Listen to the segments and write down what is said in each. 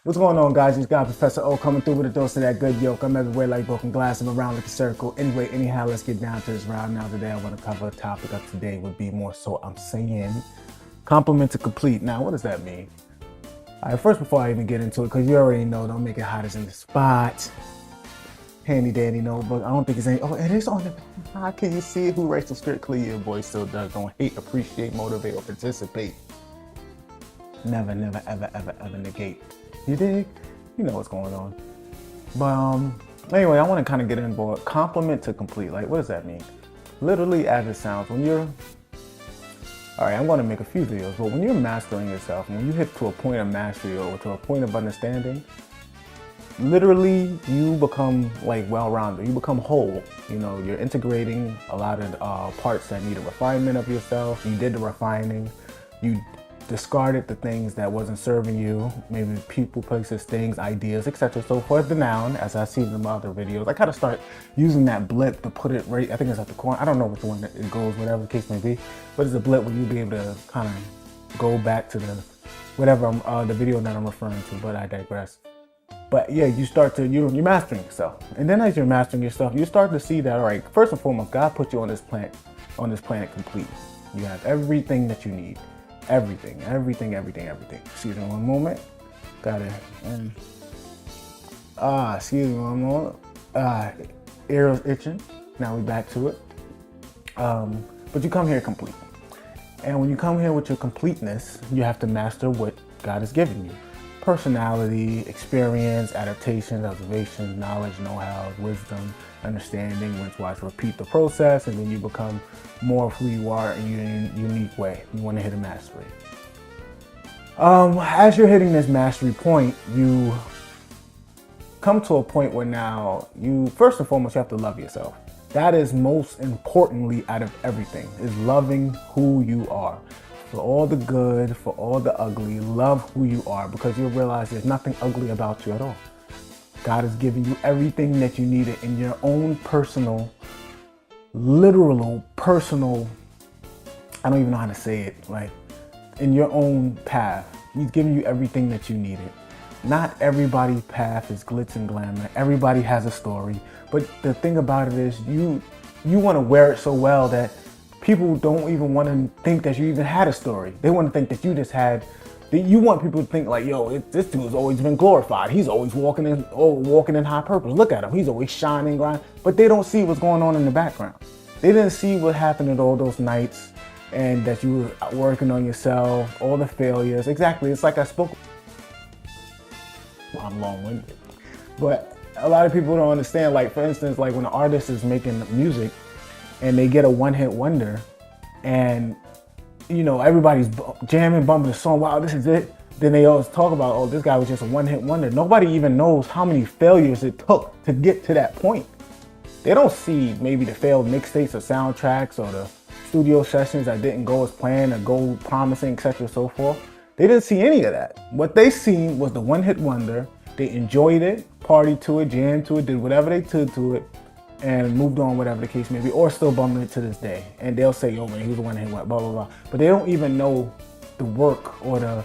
What's going on, guys? It's God Professor O coming through with a dose of that good yolk. I'm everywhere like broken glass. I'm around like a circle. Anyway, anyhow, let's get down to this round. Now, today I want to cover a topic of today would be more so I'm saying compliment to complete. Now, what does that mean? All right, first, before I even get into it, because you already know, don't make it hot as in the spot. Handy dandy notebook. I don't think it's any. Oh, it is on the. How can you see it? Who writes the script clear? Your boy still does. Don't hate, appreciate, motivate, or participate. Never, never, ever, ever, ever negate. You dig? You know what's going on. But anyway, I want to kind of get into compliment to complete. Like, what does that mean? Literally, as it sounds, when you're all right, I'm going to make a few videos, but when you're mastering yourself, when you hit to a point of mastery or to a point of understanding, literally you become like well-rounded. You become whole. You know, you're integrating a lot of parts that need a refinement of yourself. You did the refining. You discarded the things that wasn't serving you, maybe people, places, things, ideas, etc. So for the noun, as I see in my other videos, I kind of start using that blip to put it right, I think it's at the corner. I don't know which one it goes, whatever the case may be, but it's a blip where you'll be able to kind of go back to the whatever the video that I'm referring to, but I digress. But yeah, you start to, you're mastering yourself. And then as you're mastering yourself, you start to see that, all right, first and foremost, God put you on this planet complete. You have everything that you need. Everything. Excuse me one moment. Got it. Excuse me one moment. Ear is itching. Now we back to it. But you come here complete. And when you come here with your completeness, you have to master what God has given you. Personality, experience, adaptation, observation, knowledge, know-how, wisdom, understanding, which was repeat the process, and then you become more of who you are in a unique way. You want to hit a mastery. As you're hitting this mastery point, you come to a point where now you, first and foremost, you have to love yourself. That is most importantly out of everything, is loving who you are. For all the good, for all the ugly, love who you are, because you'll realize there's nothing ugly about you at all. God has given you everything that you needed in your own personal, literal, personal, I don't even know how to say it, like in your own path. He's given you everything that you needed. Not everybody's path is glitz and glamour. Everybody has a story. But the thing about it is you want to wear it so well that people don't even want to think that you even had a story. They want to think that you just had, you want people to think like, yo, this dude's always been glorified. He's always walking in high purpose. Look at him. He's always shining, grind. But they don't see what's going on in the background. They didn't see what happened at all those nights and that you were working on yourself, all the failures. Exactly. It's like I spoke. I'm long-winded. But a lot of people don't understand. Like, for instance, like when an artist is making music, and they get a one-hit wonder, and you know everybody's jamming, bumping the song. Wow, this is it. Then they always talk about, oh, this guy was just a one-hit wonder. Nobody even knows how many failures it took to get to that point. They don't see maybe the failed mixtapes or soundtracks or the studio sessions that didn't go as planned or go promising, etc. so forth. They didn't see any of that. What they seen was the one-hit wonder. They enjoyed it, partied to it, jammed to it, did whatever they could to it, and moved on, whatever the case may be, or still bumming it to this day. And they'll say, yo, man, he was the one who went, blah, blah, blah. But they don't even know the work or the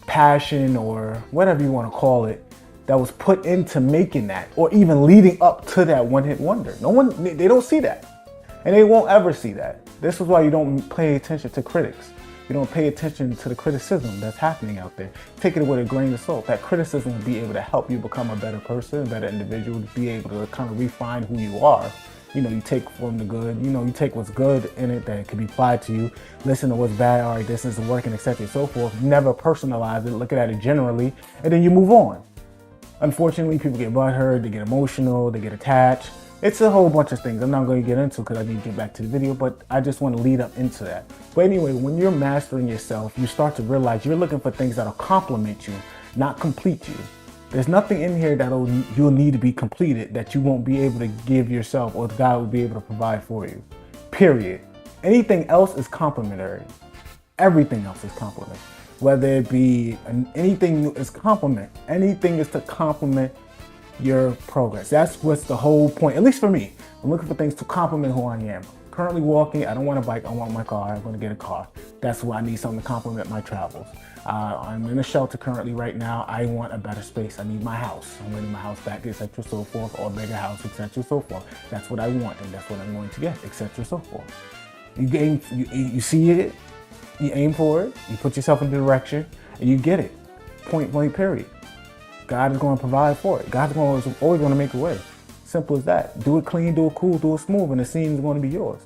passion or whatever you want to call it that was put into making that, or even leading up to that one-hit wonder. No one, they don't see that. And they won't ever see that. This is why you don't pay attention to critics. You don't pay attention to the criticism that's happening out there. Take it with a grain of salt. That criticism will be able to help you become a better person, a better individual, to be able to kind of refine who you are. You know, you take from the good, you know, you take what's good in it that can be applied to you, listen to what's bad, all right, this isn't working, etc. and so forth. Never personalize it, look at it generally, and then you move on. Unfortunately, people get butthurt, they get emotional, they get attached. It's a whole bunch of things I'm not going to get into because I need to get back to the video, but I just want to lead up into that. But anyway, when you're mastering yourself, you start to realize you're looking for things that'll complement you, not complete you. There's nothing in here you'll need to be completed that you won't be able to give yourself or God will be able to provide for you. Period. Anything else is complementary. Everything else is complement. Whether it be anything is complement. Anything is to complement your progress. That's what's the whole point, at least for me. I'm looking for things to complement who I am. currently walking. I don't want a bike. I want my car. I'm going to get a car. That's why I need something to complement my travels. I'm in a shelter currently right now. I want a better space. I need my house. I'm winning my house back, etc. so forth, or a bigger house, etc. so forth. That's what I want, and that's what I'm going to get, etc. so forth. You see it, you aim for it, you put yourself in the direction, and you get it. Point blank, period. God is going to provide for it. God's always going to make a way. Simple as that. Do it clean, do it cool, do it smooth, and the scene is going to be yours.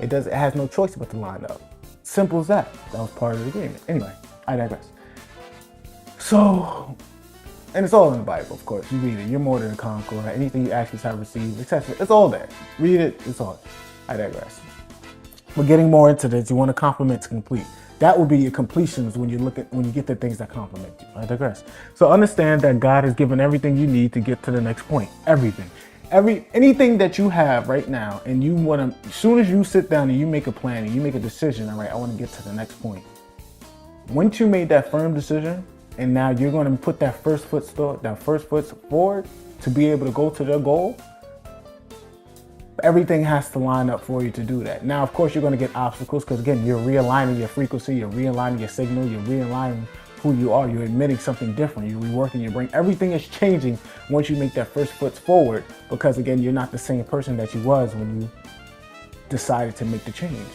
It has no choice but to line up. Simple as that. That was part of the agreement. Anyway, I digress. So, and it's all in the Bible, of course. You read it. You're more than a conqueror. Anything you actually have received, etc. It's all there. Read it. It's all there. I digress. But getting more into this, you want to complement to complete. That would be your completions when you get the things that complement you. I digress. So understand that God has given everything you need to get to the next point. Everything. Anything that you have right now, and you want to, as soon as you sit down and you make a plan and you make a decision, all right, I want to get to the next point. Once you made that firm decision, and now you're going to put that first foot forward to be able to go to the goal, everything has to line up for you to do that. Now, of course, you're going to get obstacles because, again, you're realigning your frequency, you're realigning your signal, you're realigning who you are, you're admitting something different, you're reworking your brain. Everything is changing once you make that first foot forward because, again, you're not the same person that you was when you decided to make the change.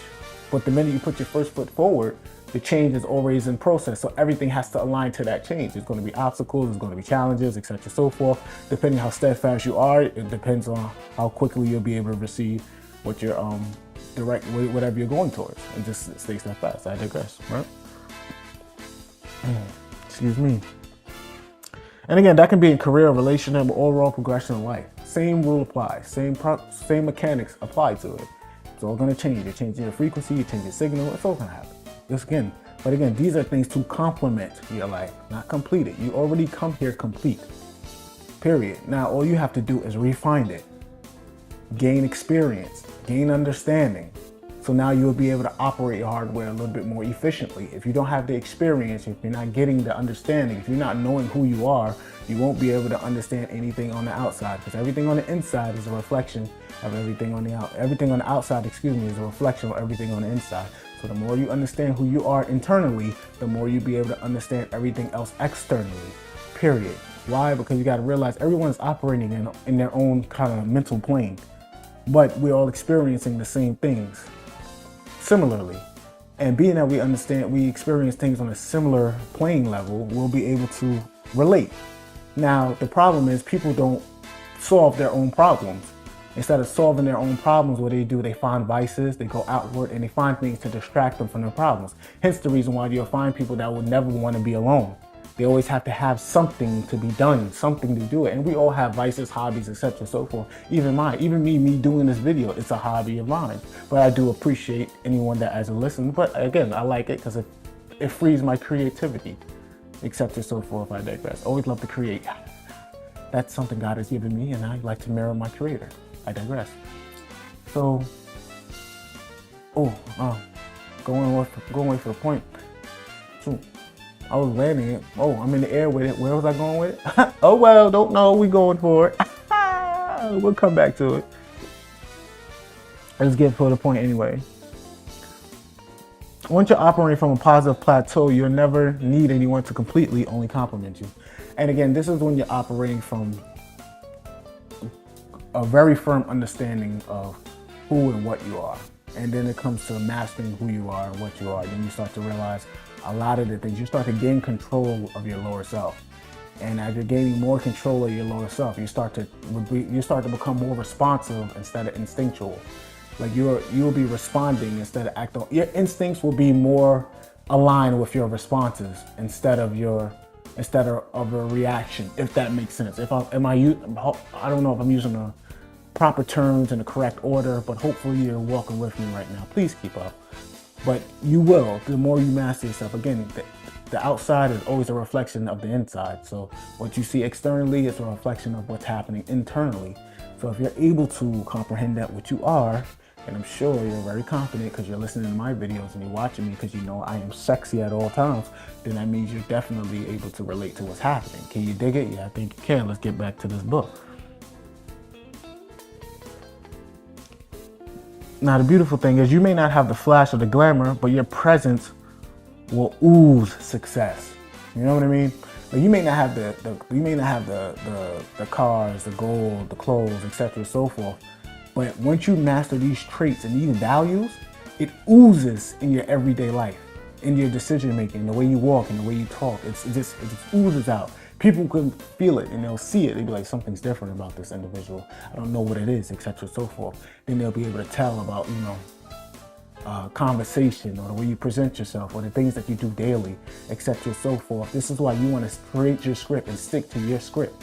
But the minute you put your first foot forward, the change is always in process. So everything has to align to that change. There's going to be obstacles, there's going to be challenges, etc. so forth. Depending how steadfast you are, it depends on how quickly you'll be able to receive what your whatever you're going towards, and just stay steadfast. I digress, right? Excuse me. And again, that can be in career, relationship, or overall progression in life. Same rule applies. Same mechanics apply to it. It's all going to change. You're changing your frequency, you change your signal. It's all going to happen. But again, these are things to complement your life, not complete it. You already come here complete. Period. Now, all you have to do is refine it, gain experience, gain understanding. So now you'll be able to operate your hardware a little bit more efficiently. If you don't have the experience, if you're not getting the understanding, if you're not knowing who you are, you won't be able to understand anything on the outside, because everything on the inside is a reflection of everything on the outside. Everything on the outside, is a reflection of everything on the inside. So the more you understand who you are internally, the more you'll be able to understand everything else externally, period. Why? Because you got to realize everyone is operating in their own kind of mental plane, but we're all experiencing the same things similarly. And being that we experience things on a similar playing level, we'll be able to relate. Now, the problem is people don't solve their own problems. Instead of solving their own problems, what they do, they find vices, they go outward, and they find things to distract them from their problems. Hence the reason why you'll find people that would never want to be alone. They always have to have something to be done, something to do it. And we all have vices, hobbies, etc. so forth. Even me doing this video, it's a hobby of mine. But I do appreciate anyone that has listened. But again, I like it because it frees my creativity, etc. so forth. I digress. Always love to create. That's something God has given me, and I like to mirror my creator. I digress. So, going away for the point. So, I was landing it. Oh, I'm in the air with it. Where was I going with it? Oh well, don't know. We going for it. We'll come back to it. Let's get to the point anyway. Once you're operating from a positive plateau, you'll never need anyone to completely only compliment you. And again, this is when you're operating from a very firm understanding of who and what you are. And then it comes to mastering who you are and what you are. Then you start to realize a lot of the things. You start to gain control of your lower self. And as you're gaining more control of your lower self, you start to become more responsive instead of instinctual. Like you'll be responding instead of acting. Your instincts will be more aligned with your responses instead of a reaction, if that makes sense. I don't know if I'm using the proper terms in the correct order, but hopefully you're walking with me right now. Please keep up. But you will, the more you master yourself. Again, the outside is always a reflection of the inside. So what you see externally is a reflection of what's happening internally. So if you're able to comprehend that what you are, and I'm sure you're very confident because you're listening to my videos and you're watching me because you know I am sexy at all times, then that means you're definitely able to relate to what's happening. Can you dig it? Yeah, I think you can. Let's get back to this book. Now, the beautiful thing is you may not have the flash or the glamour, but your presence will ooze success. You know what I mean? Like you may not have the cars, the gold, the clothes, etc., so forth. But once you master these traits and these values, it oozes in your everyday life, in your decision making, the way you walk and the way you talk. It just oozes out. People can feel it and they'll see it. They'll be like, something's different about this individual. I don't know what it is, etc., so forth. Then they'll be able to tell about, conversation or the way you present yourself or the things that you do daily, etc., so forth. This is why you want to create your script and stick to your script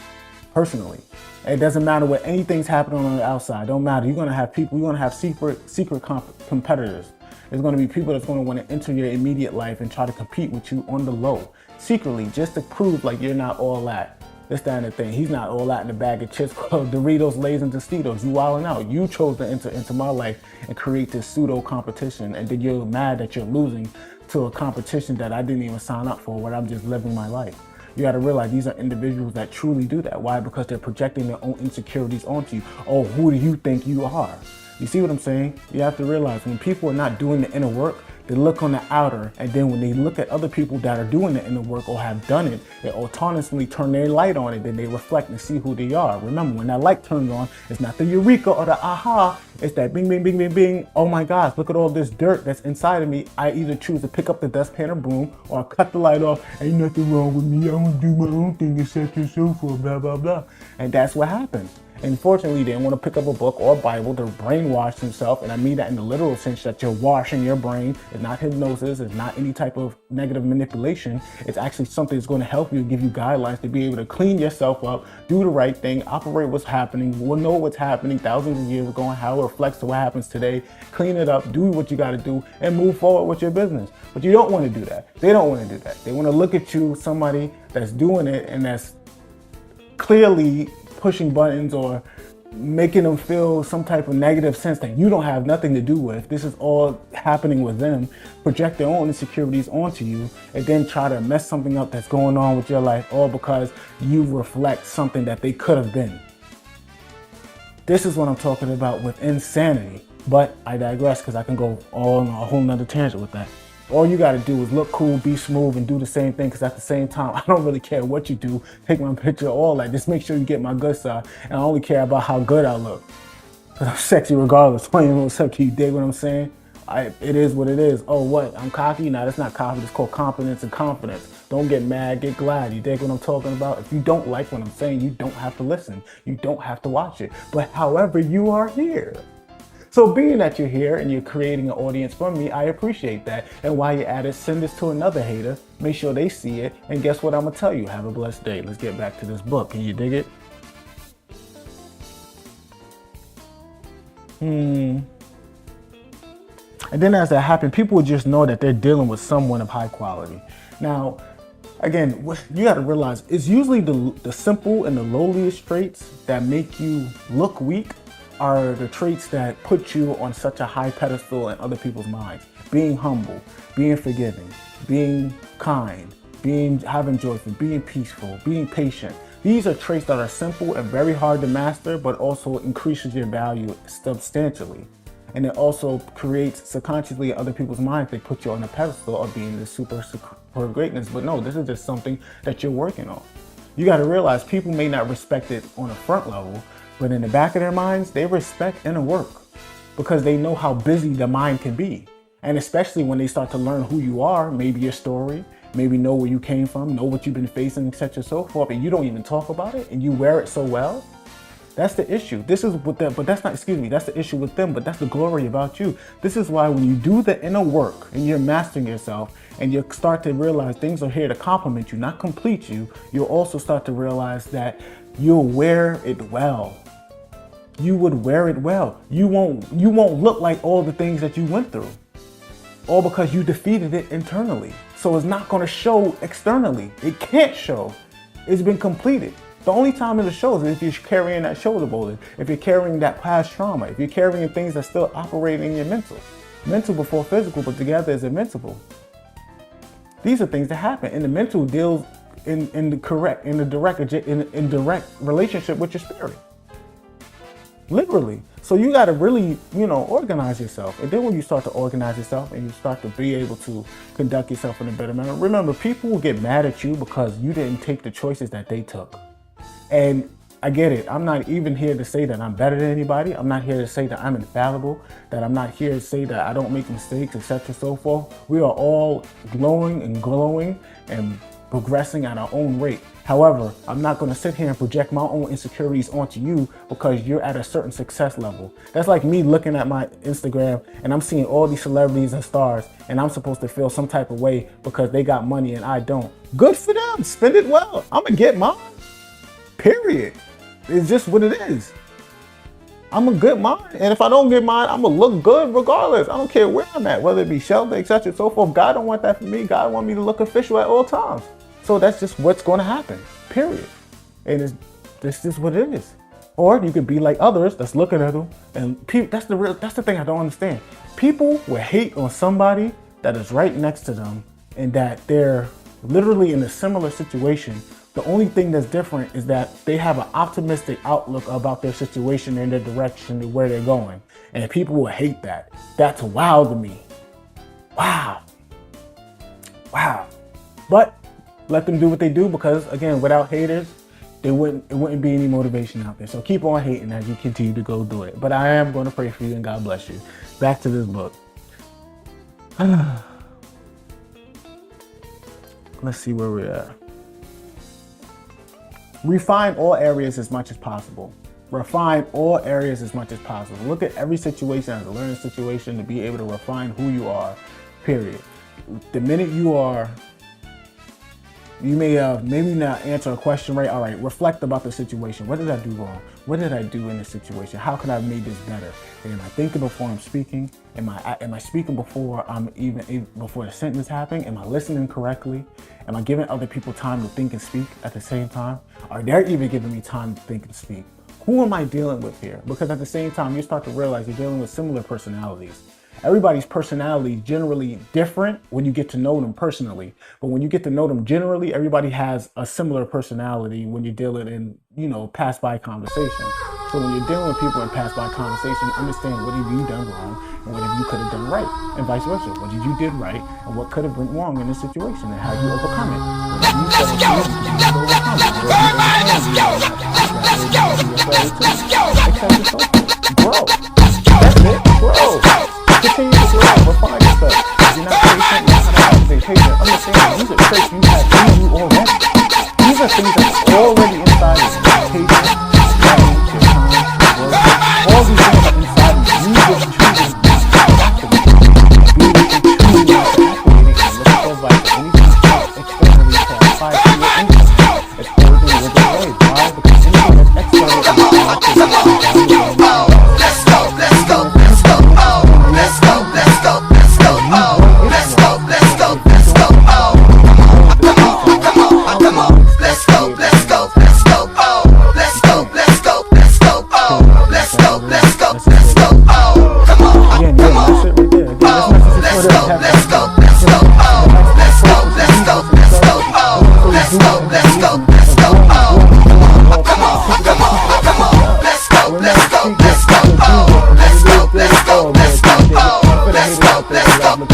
personally. It doesn't matter what anything's happening on the outside. Don't matter. You're going to have people, you're going to have secret competitors. There's going to be people that's going to want to enter your immediate life and try to compete with you on the low, secretly, just to prove like you're not all that. This, that, and the thing. He's not all that in a bag of chips called Doritos, Lay's, and Tostitos. You wilding out. You chose to enter into my life and create this pseudo competition, and then you're mad that you're losing to a competition that I didn't even sign up for, where I'm just living my life. You got to realize these are individuals that truly do that. Why? Because they're projecting their own insecurities onto you. Oh, who do you think you are? You see what I'm saying? You have to realize when people are not doing the inner work, they look on the outer, and then when they look at other people that are doing the inner work or have done it, they autonomously turn their light on it, then they reflect and see who they are. Remember, when that light turns on, it's not the eureka or the aha, it's that bing, bing, bing, bing, bing. Oh my gosh, look at all this dirt that's inside of me. I either choose to pick up the dustpan or broom, or I cut the light off. Ain't nothing wrong with me. I'm gonna do my own thing, etc., so forth, blah, blah, blah. And that's what happens. Unfortunately, they didn't want to pick up a book or a Bible to brainwash themselves, and I mean that in the literal sense that you're washing your brain. It's not hypnosis, it's not any type of negative manipulation. It's actually something that's going to help you, give you guidelines to be able to clean yourself up, do the right thing, operate what's happening, know what's happening thousands of years ago and how it reflects to what happens today, clean it up, do what you got to do, and move forward with your business. But you don't want to do that. They don't want to do that. They want to look at you, somebody that's doing it and that's clearly pushing buttons or making them feel some type of negative sense that you don't have nothing to do with. This is all happening with them, project their own insecurities onto you, and then try to mess something up that's going on with your life, all because you reflect something that they could have been. This is what I'm talking about with insanity. But I digress, because I can go on a whole nother tangent with that. All you got to do is look cool, be smooth, and do the same thing, because at the same time, I don't really care what you do. Take my picture, all that. Just make sure you get my good side. And I only care about how good I look, because I'm sexy regardless. What's up, you dig what I'm saying? It is what it is. Oh, what? I'm cocky? Nah, that's not cocky. It's called confidence and confidence. Don't get mad, get glad. You dig what I'm talking about? If you don't like what I'm saying, you don't have to listen. You don't have to watch it. But however, you are here. So being that you're here and you're creating an audience for me, I appreciate that. And while you're at it, send this to another hater. Make sure they see it. And guess what I'm going to tell you? Have a blessed day. Let's get back to this book. Can you dig it? And then as that happens, people will just know that they're dealing with someone of high quality. Now, again, you got to realize it's usually the simple and the lowliest traits that make you look weak are the traits that put you on such a high pedestal in other people's minds. Being humble, being forgiving, being kind, having joy, being peaceful, being patient. These are traits that are simple and very hard to master, but also increases your value substantially. And it also creates subconsciously in other people's minds, they put you on a pedestal of being this super greatness. But no, this is just something that you're working on. You got to realize people may not respect it on a front level, but in the back of their minds, they respect inner work because they know how busy the mind can be. And especially when they start to learn who you are, maybe your story, maybe know where you came from, know what you've been facing, etc., so forth, and you don't even talk about it and you wear it so well. That's the issue. This is with them, but that's not, that's the issue with them, but that's the glory about you. This is why when you do the inner work and you're mastering yourself and you start to realize things are here to complement you, not complete you, you'll also start to realize that you'll wear it well. You would wear it well. You won't look like all the things that you went through, all because you defeated it internally. So it's not going to show externally. It can't show. It's been completed. The only time it'll show is if you're carrying that shoulder boulder, if you're carrying that past trauma, if you're carrying things that still operate in your mental. Mental before physical, but together is invincible. These are things that happen, and the mental deals in direct relationship with your spirit. literally. So you got to really, organize yourself. And then when you start to organize yourself and you start to be able to conduct yourself in a better manner, remember, people will get mad at you because you didn't take the choices that they took. And I get it. I'm not even here to say that I'm better than anybody. I'm not here to say that I'm infallible, that I'm not here to say that I don't make mistakes, etc. and so forth. We are all glowing and progressing at our own rate. However, I'm not going to sit here and project my own insecurities onto you because you're at a certain success level. That's like me looking at my Instagram and I'm seeing all these celebrities and stars and I'm supposed to feel some type of way because they got money and I don't. Good for them. Spend it well. I'm going to get mine. Period. It's just what it is. I'm gonna get mine, and if I don't get mine, I'm gonna look good regardless. I don't care where I'm at, whether it be shelter, etc. and so forth. God don't want that for me. God want me to look official at all times. So that's just what's gonna happen. Period. And this is what it is. Or you could be like others that's looking at them, and that's the thing I don't understand. People will hate on somebody that is right next to them, and that they're literally in a similar situation. The only thing that's different is that they have an optimistic outlook about their situation and their direction and where they're going. And people will hate that. That's wild to me. Wow. But let them do what they do because, again, without haters, it wouldn't be any motivation out there. So keep on hating as you continue to go do it. But I am going to pray for you and God bless you. Back to this book. Let's see where we're at. Refine all areas as much as possible. Refine all areas as much as possible. Look at every situation as a learning situation to be able to refine who you are, period. The minute you may maybe not answer a question right. All right, reflect about the situation. What did I do wrong? What did I do in this situation? How could I have made this better? And am I thinking before I'm speaking? Am I speaking before before the sentence happening? Am I listening correctly? Am I giving other people time to think and speak at the same time? Are they even giving me time to think and speak? Who am I dealing with here? Because at the same time, you start to realize you're dealing with similar personalities. Everybody's personality is generally different when you get to know them personally. But when you get to know them generally, everybody has a similar personality when you're dealing in, pass-by conversation. So when you're dealing with people in pass-by conversation, understand what have you done wrong and what have you could have done right, and vice versa. What did you did right and what could have went wrong in this situation and how you overcome it. Let's go! Bro, that's it, bro. Continue to grow, refine yourself. If you're not patient, you have to have patient. Understand, these are traits you have in you already. These are things that's already inside of you. Patience, planning, your time, your work. All these things are inside of you. You just choose to activate it. Be able to choose to activate it and look for advice for anything externally to apply to your income. It's everything with the way. Why? Because anything that's external is